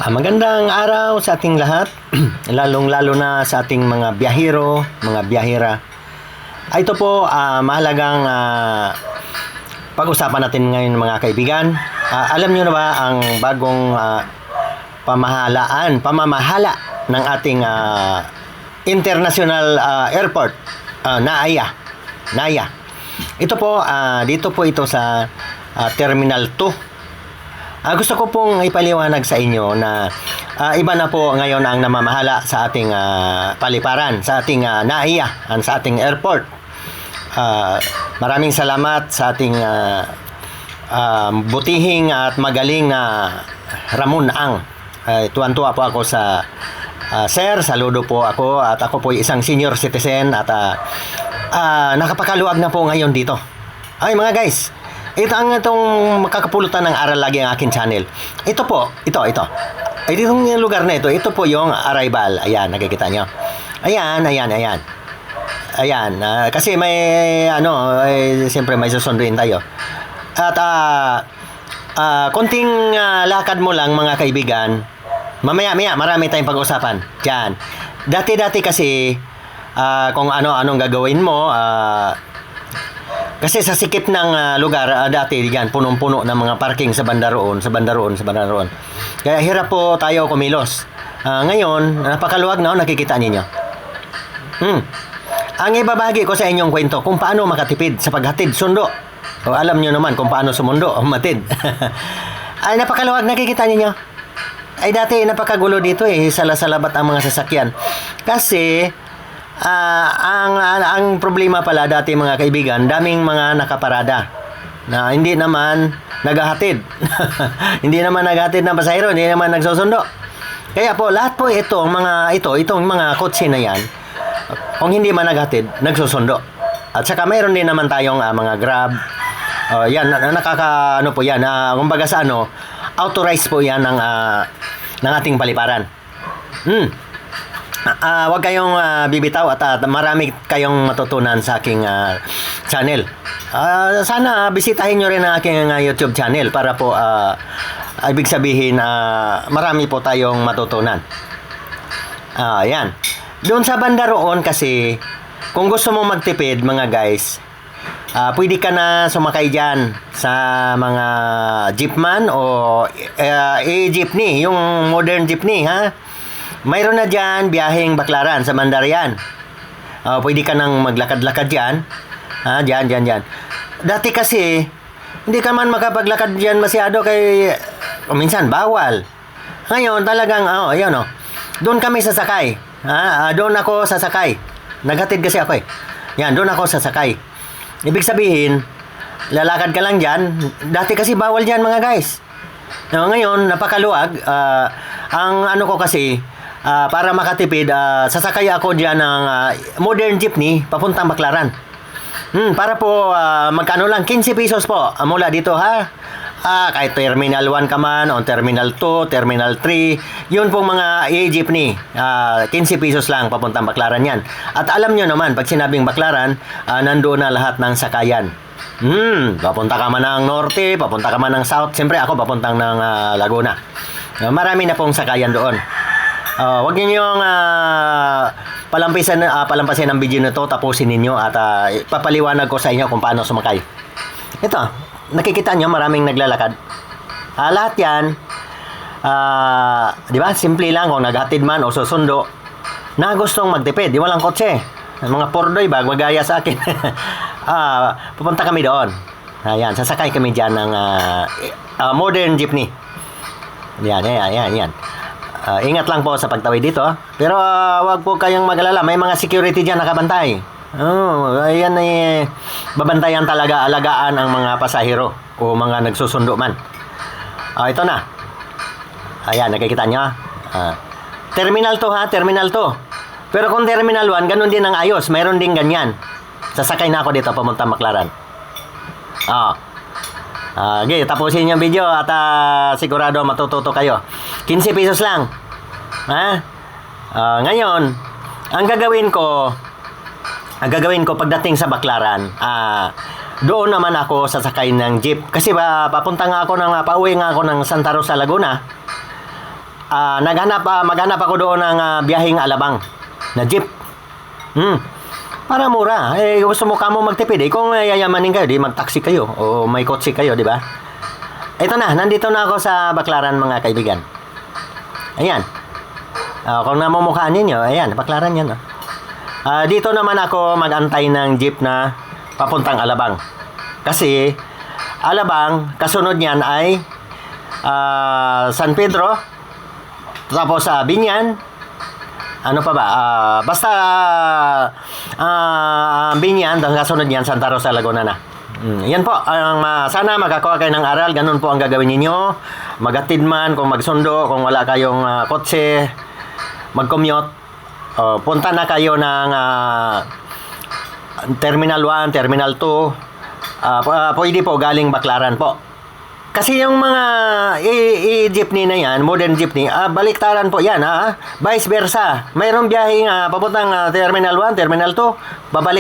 Magandang araw sa ating lahat, lalong-lalo na sa ating mga biyahero, mga biyahera. Ito po, mahalagang pag-usapan natin ngayon mga kaibigan. Alam niyo na ba ang bagong pamamahala ng ating international airport, NAIA. Ito po, dito po ito sa Terminal 2. Gusto ko pong ipaliwanag sa inyo na iba na po ngayon ang namamahala sa ating paliparan, sa ating NAIA, sa ating airport. Maraming salamat sa ating butihing at magaling na Ramon Ang. Tuwan-tuwa po ako sa sir, saludo po ako at ako po isang senior citizen at nakapakaluwag na po ngayon dito. Ay mga guys, itong makakapulutan ng aral lagi ang aking channel. Ito po, ito. Itong lugar na ito po yung arrival. Ayan, nakikita nyo. Ayan. Kasi may, siyempre may susunduin tayo. At, konting lakad mo lang mga kaibigan. Mamaya, marami tayong pag-usapan. Diyan. Dati kasi, kung anong gagawin mo, kasi sa sikip ng lugar, dati diyan, punong-puno ng mga parking sa banda roon. Kaya hirap po tayo kumilos. Ngayon, napakaluwag na, nakikita ninyo. Ang ibabahagi ko sa inyong kwento kung paano makatipid sa paghatid sundo. O alam nyo naman kung paano sumundo o matid. Ay, napakaluwag, nakikita ninyo. Ay, dati napakagulo dito salasalabat ang mga sasakyan. Kasi ang problema pala dati mga kaibigan, daming mga nakaparada na hindi naman naghahatid. Hindi naman naghahatid ng pasahero, hindi naman nagsusundo. Kaya po lahat po itong mga kotse na yan, kung hindi man naghatid, nagsusundo. At saka mayroon din naman tayong mga Grab. Yan, kumbaga sa authorized po yan ng ating paliparan. Huwag kayong bibitaw at marami kayong matutunan sa aking channel. Sana bisitahin nyo rin ang aking YouTube channel para po ibig sabihin marami po tayong matutunan. Yan. Doon sa banda roon kasi kung gusto mo magtipid mga guys, pwede ka na sumakay dyan sa mga jeepman o jeepney, yung modern jeepney ha. Mayroon na dyan biyaheng Baclaran sa Mandarian. Pwede ka nang maglakad-lakad dyan. Dyan. Dati kasi, hindi ka man makapaglakad dyan masyado kay minsan bawal. Ngayon talagang, doon kami sasakay. Doon ako sasakay. Naghatid kasi ako Yan, doon ako sasakay. Ibig sabihin, lalakad ka lang dyan. Dati kasi bawal dyan mga guys. Ngayon, napakaluwag. Ang ko kasi, para makatipid, sasakay ako dyan ng modern jeepney papuntang Baclaran. Para po magkano lang, 15 pesos po mula dito ha. Kahit Terminal 1 ka man, o Terminal 2, Terminal 3, yun pong mga jeepney, 15 pesos lang papuntang Baclaran yan. At alam nyo naman, pag sinabing Baclaran, nandoon na lahat ng sakayan. Papunta ka man ng norte, papunta ka man ng south, siyempre ako papuntang ng Laguna. Marami na pong sakayan doon. Huwag niyo yung palampasin ang video na to, tapusin ninyo at papaliwanag ko sa inyo kung paano sumakay. Ito, nakikita nyo maraming naglalakad. Lahat yan, di ba? Simple lang kung naghatid man o susundo na gustong magtipid, di walang kotse. Mga pordoy ba, magaya sa akin. Pupunta kami doon. Ayan, sasakay kami dyan ng modern jeepney. Yan. Ingat lang po sa pagtawid dito. Pero wag po kayong mag-alala. May mga security dyan nakabantay. Ayan babantayan talaga, alagaan ang mga pasahero o mga nagsusundo man. Ito na. Ayan, nakikita nyo. Terminal 2 ha, Terminal 2. Pero kung Terminal 1, ganun din ang ayos. Mayroon din ganyan. Sasakay na ako dito pamuntang Baclaran. Okay, tapusin yung video at sigurado matututo kayo. 15 pesos lang. Ngayon, ang gagawin ko pagdating sa Baclaran, doon naman ako sasakay ng jeep. Kasi pauwi nga ako ng Santa Rosa, Laguna. maghanap ako doon ng biyaheng Alabang na jeep. Para mura. Gusto mo kamo magtipid. Kung yayamanin kayo, di mag-taxi kayo o may kotse kayo, di ba? Ito na, nandito na ako sa Baclaran, mga kaibigan. Ayan. Kung namumukhaan ninyo, ayan, Baclaran yan. Dito naman ako mag-antay ng jeep na papuntang Alabang. Kasi Alabang, kasunod niyan ay San Pedro, tapos Binyan, ano pa ba? Basta Binyan, kasunod niyan Santa Rosa, Laguna na. Yan po, sana makakuha kayo ng aral. Ganun po ang gagawin ninyo. Magatid man, kung magsundo, kung wala kayong kotse, mag-commute, punta na kayo ng Terminal 1, Terminal 2. Pwede po galing Baclaran po. Kasi yung mga jeepney na yan, modern jeepney, baliktaran po yan, vice versa. Mayroong biyaheng papuntang Terminal 1, Terminal 2, babalik